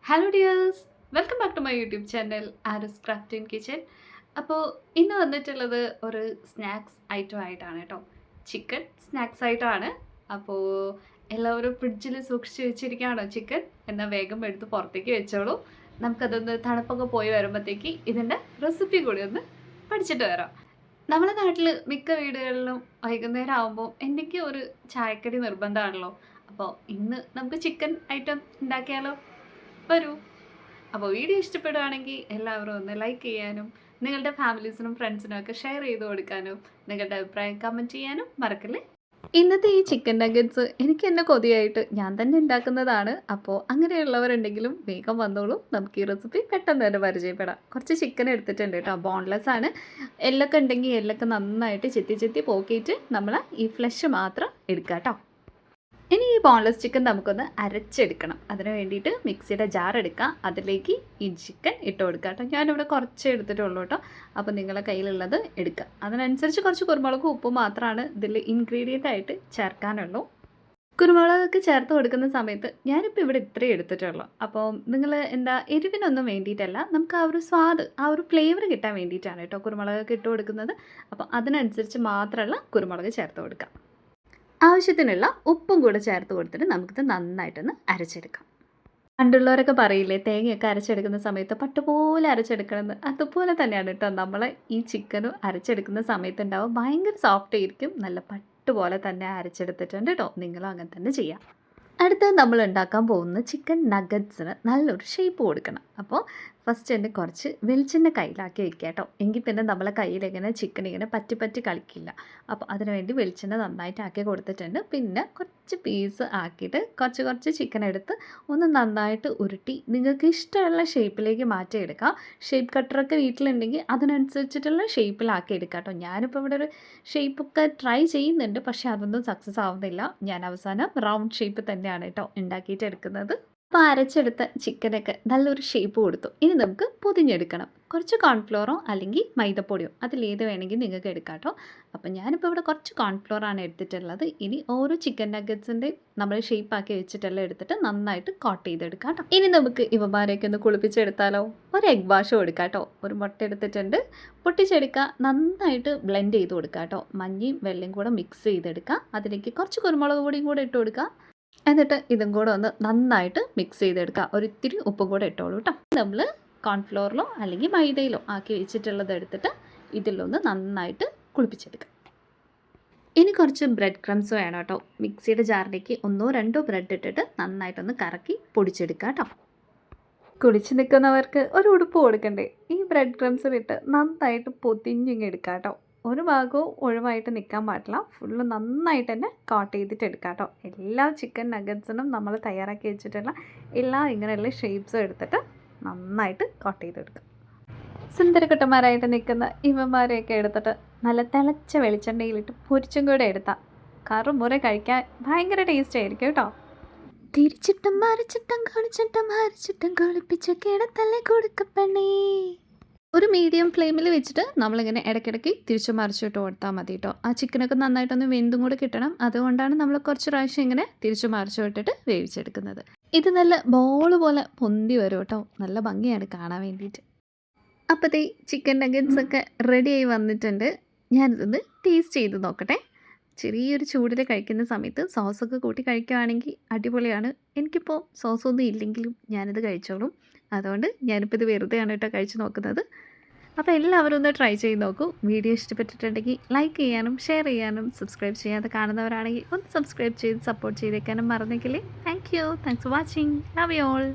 Hello dears, welcome back to my YouTube channel Aaras craft in kitchen. അപ്പോൾ ഇന്ന് വന്നിട്ടുള്ളത് ഒരു സ്നാക്സ് ഐറ്റം ആയിട്ടാണ് കേട്ടോ. ചിക്കൻ സ്നാക്സ് ആയിട്ടാണ്. അപ്പോൾ എല്ലാവരും ഫ്രിഡ്ജിൽ സൂക്ഷിച്ച് വെച്ചിരിക്കുകയാണോ ചിക്കൻ? എന്നാൽ വേഗം എടുത്ത് പുറത്തേക്ക് വെച്ചോളൂ. നമുക്കതൊന്ന് തണുപ്പൊക്കെ പോയി വരുമ്പോഴത്തേക്ക് ഇതിൻ്റെ റെസിപ്പി കൂടി ഒന്ന് പഠിച്ചിട്ട് വരാം. നമ്മുടെ നാട്ടിൽ മിക്ക വീടുകളിലും വൈകുന്നേരം ആകുമ്പോൾ എന്തെങ്കിലും ഒരു ചായക്കടി നിർബന്ധമാണല്ലോ. അപ്പോൾ ഇന്ന് നമുക്ക് ചിക്കൻ ഐറ്റം ഉണ്ടാക്കിയാലോ? വരൂ. അപ്പോൾ വീഡിയോ ഇഷ്ടപ്പെടുകയാണെങ്കിൽ എല്ലാവരും ഒന്ന് ലൈക്ക് ചെയ്യാനും നിങ്ങളുടെ ഫാമിലീസിനും ഫ്രണ്ട്സിനും ഒക്കെ ഷെയർ ചെയ്ത് കൊടുക്കാനും നിങ്ങളുടെ അഭിപ്രായം കമൻറ്റ് ചെയ്യാനും മറക്കല്ലേ. ഇന്നത്തെ ഈ ചിക്കൻ നഗറ്റ്സ് എനിക്ക് എന്നെ കൊതിയായിട്ട് ഞാൻ തന്നെ ഉണ്ടാക്കുന്നതാണ്. അപ്പോൾ അങ്ങനെയുള്ളവരുണ്ടെങ്കിലും വേഗം വന്നോളൂ, നമുക്ക് ഈ റെസിപ്പി പെട്ടെന്ന് തന്നെ പരിചയപ്പെടാം. കുറച്ച് ചിക്കൻ എടുത്തിട്ടുണ്ട് കേട്ടോ, ബോൺലെസ് ആണ്. എല്ലൊക്കെ ഉണ്ടെങ്കിൽ എല്ലൊക്കെ നന്നായിട്ട് ചെത്തി ചെത്തി പോക്കിയിട്ട് നമ്മൾ ഈ ഫ്ലഷ് മാത്രം എടുക്കുക കേട്ടോ. ഇനി ഈ ബോൺലെസ് ചിക്കൻ നമുക്കൊന്ന് അരച്ചെടുക്കണം. അതിന് വേണ്ടിയിട്ട് മിക്സിയുടെ ജാർ എടുക്കുക, അതിലേക്ക് ഈ ചിക്കൻ ഇട്ട് കൊടുക്കുക കേട്ടോ. ഞാനിവിടെ കുറച്ച് എടുത്തിട്ടുള്ളൂ കേട്ടോ. അപ്പോൾ നിങ്ങളുടെ കയ്യിലുള്ളത് എടുക്കുക. അതിനനുസരിച്ച് കുറച്ച് കുരുമുളകും ഉപ്പും മാത്രമാണ് ഇതിൽ ഇൻഗ്രീഡിയൻ്റ് ആയിട്ട് ചേർക്കാനുള്ളൂ. കുരുമുളകൊക്കെ ചേർത്ത് കൊടുക്കുന്ന സമയത്ത് ഞാനിപ്പോൾ ഇവിടെ ഇത്രയും എടുത്തിട്ടുള്ളൂ. അപ്പോൾ നിങ്ങൾ എരിവിനൊന്നും വേണ്ടിയിട്ടല്ല, നമുക്ക് ആ ഒരു സ്വാദ്, ആ ഒരു ഫ്ലേവർ കിട്ടാൻ വേണ്ടിയിട്ടാണ് കേട്ടോ കുരുമുളകൊക്കെ ഇട്ട് കൊടുക്കുന്നത്. അപ്പോൾ അതിനനുസരിച്ച് മാത്രമുള്ള കുരുമുളക് ചേർത്ത് കൊടുക്കാം. ആവശ്യത്തിനുള്ള ഉപ്പും കൂടെ ചേർത്ത് കൊടുത്തിട്ട് നമുക്കിത് നന്നായിട്ടൊന്ന് അരച്ചെടുക്കാം. പണ്ടുള്ളവരൊക്കെ പറയില്ലേ, തേങ്ങയൊക്കെ അരച്ചെടുക്കുന്ന സമയത്ത് പട്ടുപോലെ അരച്ചെടുക്കണമെന്ന്. അതുപോലെ തന്നെയാണ് കേട്ടോ നമ്മൾ ഈ ചിക്കനും അരച്ചെടുക്കുന്ന സമയത്ത് ഉണ്ടാവും. ഭയങ്കര സോഫ്റ്റ് ആയിരിക്കും, നല്ല പട്ടുപോലെ തന്നെ അരച്ചെടുത്തിട്ടുണ്ട് കേട്ടോ. നിങ്ങളും അങ്ങനെ തന്നെ ചെയ്യാം. അടുത്തത് നമ്മൾ ഉണ്ടാക്കാൻ പോകുന്ന ചിക്കൻ നഗറ്റ്സിന് നല്ലൊരു ഷേപ്പ് കൊടുക്കണം. അപ്പോൾ ഫസ്റ്റ് തന്നെ കുറച്ച് വെളിച്ചെണ്ണ കയ്യിലാക്കി വെക്കുക കേട്ടോ. എങ്കിൽ പിന്നെ നമ്മളെ കയ്യിലിങ്ങനെ ചിക്കൻ ഇങ്ങനെ പറ്റി പറ്റി കളിക്കില്ല. അപ്പോൾ അതിനുവേണ്ടി വെളിച്ചെണ്ണ നന്നായിട്ട് ആക്കി കൊടുത്തിട്ടുണ്ട്. പിന്നെ കുറച്ച് പീസ് ആക്കിയിട്ട് കുറച്ച് കുറച്ച് ചിക്കൻ എടുത്ത് ഒന്ന് നന്നായിട്ട് ഉരുട്ടി നിങ്ങൾക്ക് ഇഷ്ടമുള്ള ഷേപ്പിലേക്ക് മാറ്റിയെടുക്കാം. ഷേപ്പ് കട്ടറൊക്കെ വീട്ടിലുണ്ടെങ്കിൽ അതിനനുസരിച്ചിട്ടുള്ള ഷേപ്പിലാക്കി എടുക്കാം കേട്ടോ. ഞാനിപ്പോൾ ഇവിടെ ഒരു ഷേപ്പൊക്കെ ട്രൈ ചെയ്യുന്നുണ്ട്, പക്ഷേ അതൊന്നും സക്സസ് ആവുന്നില്ല. ഞാൻ അവസാനം റൗണ്ട് ഷേപ്പ് തന്നെയാണ് കേട്ടോ ഉണ്ടാക്കിയിട്ട് എടുക്കുന്നത്. അപ്പോൾ അരച്ചെടുത്ത ചിക്കനൊക്കെ നല്ലൊരു ഷേപ്പ് കൊടുത്തു. ഇനി നമുക്ക് പൊതിഞ്ഞെടുക്കണം. കുറച്ച് കോൺഫ്ലോറോ അല്ലെങ്കിൽ മൈദപ്പൊടിയോ അതിലേത് വേണമെങ്കിൽ നിങ്ങൾക്ക് എടുക്കാം കേട്ടോ. അപ്പോൾ ഞാനിപ്പോൾ ഇവിടെ കുറച്ച് കോൺഫ്ലോറാണ് എടുത്തിട്ടുള്ളത്. ഇനി ഓരോ ചിക്കൻ നഗറ്റ്സിൻ്റെ നമ്മൾ ഷേപ്പാക്കി വെച്ചിട്ടെല്ലാം എടുത്തിട്ട് നന്നായിട്ട് കോട്ട് ചെയ്തെടുക്കാം കേട്ടോ. ഇനി നമുക്ക് ഇവന്മാരെയൊക്കെ ഒന്ന് കുളിപ്പിച്ചെടുത്താലോ? ഒരു എഗ് വാഷ് കൊടുക്കാം കേട്ടോ. ഒരു മുട്ട എടുത്തിട്ടുണ്ട്, പൊട്ടിച്ചെടുക്കുക, നന്നായിട്ട് ബ്ലെൻഡ് ചെയ്ത് കൊടുക്കുക കേട്ടോ. മഞ്ഞയും വെള്ളയും കൂടെ മിക്സ് ചെയ്തെടുക്കുക. അതിലേക്ക് കുറച്ച് കുരുമുളക് പൊടിയും കൂടെ ഇട്ട് കൊടുക്കുക. എന്നിട്ട് ഇതും കൂടെ ഒന്ന് നന്നായിട്ട് മിക്സ് ചെയ്തെടുക്കുക. ഒരിത്തിരി ഉപ്പും കൂടെ ഇട്ടോളൂ കേട്ടോ. നമ്മൾ കോൺഫ്ലോറിലോ അല്ലെങ്കിൽ മൈദയിലോ ആക്കി വെച്ചിട്ടുള്ളത് എടുത്തിട്ട് ഇതിലൊന്ന് നന്നായിട്ട് കുളിപ്പിച്ചെടുക്കുക. ഇനി കുറച്ച് ബ്രെഡ് ക്രംസ് വേണം കേട്ടോ. മിക്സിയുടെ ജാറിലേക്ക് 1-2 ബ്രെഡ് ഇട്ടിട്ട് നന്നായിട്ടൊന്ന് കറക്കി പൊടിച്ചെടുക്കുക കേട്ടോ. കുളിച്ച് നിൽക്കുന്നവർക്ക് ഒരു ഉടുപ്പ് കൊടുക്കണ്ടേ? ഈ ബ്രെഡ് ക്രംസിലിട്ട് നന്നായിട്ട് പൊതിഞ്ഞിങ്ങെടുക്കുക കേട്ടോ. ഒരു ഭാഗവും ഒഴിവായിട്ട് നിൽക്കാൻ പാടില്ല. ഫുള്ള് നന്നായിട്ട് തന്നെ കോട്ട് ചെയ്തിട്ട് എടുക്കാം കേട്ടോ. എല്ലാ ചിക്കൻ നഗറ്റ്സിനും നമ്മൾ തയ്യാറാക്കി വെച്ചിട്ടുള്ള എല്ലാ ഇങ്ങനെയുള്ള ഷേപ്സും എടുത്തിട്ട് നന്നായിട്ട് കോട്ട് ചെയ്തെടുക്കുക. സുന്ദരക്കുട്ടന്മാരായിട്ട് നിൽക്കുന്ന ഇവന്മാരെയൊക്കെ എടുത്തിട്ട് നല്ല തിളച്ച വെളിച്ചെണ്ണയിലിട്ട് പൊരിച്ചും കൂടെ എടുത്താൽ കറുമുറ കഴിക്കാൻ ഭയങ്കര ടേസ്റ്റ് ആയിരിക്കും കേട്ടോ. തിരിച്ചിട്ടും മറിച്ചിട്ടും കളിച്ചിട്ടും ഹരിച്ചിട്ടും കളിപ്പിച്ച് കിടത്തല്ലേ കൊടുക്കപ്പണേ. ഒരു മീഡിയം ഫ്ലെയിമിൽ വെച്ചിട്ട് നമ്മളിങ്ങനെ ഇടയ്ക്കിടയ്ക്ക് തിരിച്ചു മറിച്ചിട്ട് കൊടുത്താൽ മതി കേട്ടോ. ആ ചിക്കനൊക്കെ നന്നായിട്ടൊന്ന് വെന്തും കൂടെ കിട്ടണം. അതുകൊണ്ടാണ് നമ്മൾ കുറച്ച് പ്രാവശ്യം ഇങ്ങനെ തിരിച്ചു മറിച്ചു വിട്ടിട്ട് വേവിച്ചെടുക്കുന്നത്. ഇത് നല്ല ബോൾ പോലെ പൊന്തി വരും കേട്ടോ. നല്ല ഭംഗിയാണ് കാണാൻ വേണ്ടിയിട്ട്. അപ്പോഴത്തെ ചിക്കൻ നഗറ്റ്സ് ഒക്കെ റെഡിയായി വന്നിട്ടുണ്ട്. ഞാനിതൊന്ന് ടേസ്റ്റ് ചെയ്ത് നോക്കട്ടെ. ചെറിയൊരു ചൂടിൽ കഴിക്കുന്ന സമയത്ത് സോസൊക്കെ കൂട്ടി കഴിക്കുകയാണെങ്കിൽ അടിപൊളിയാണ്. എനിക്കിപ്പോൾ സോസൊന്നും ഇല്ലെങ്കിലും ഞാനിത് കഴിച്ചോളും. അതുകൊണ്ട് ഞാനിപ്പോൾ ഇത് വെറുതെയാണ് കേട്ടോ കഴിച്ച് നോക്കുന്നത്. അപ്പോൾ എല്ലാവരും ഒന്ന് ട്രൈ ചെയ്ത് നോക്കൂ. വീഡിയോ ഇഷ്ടപ്പെട്ടിട്ടുണ്ടെങ്കിൽ ലൈക്ക് ചെയ്യാനും ഷെയർ ചെയ്യാനും സബ്സ്ക്രൈബ് ചെയ്യാതെ കാണുന്നവരാണെങ്കിൽ ഒന്ന് സബ്സ്ക്രൈബ് ചെയ്ത് സപ്പോർട്ട് ചെയ്തേക്കാനും മറന്നേക്കില്ലേ. Thanks for watching. Love you all.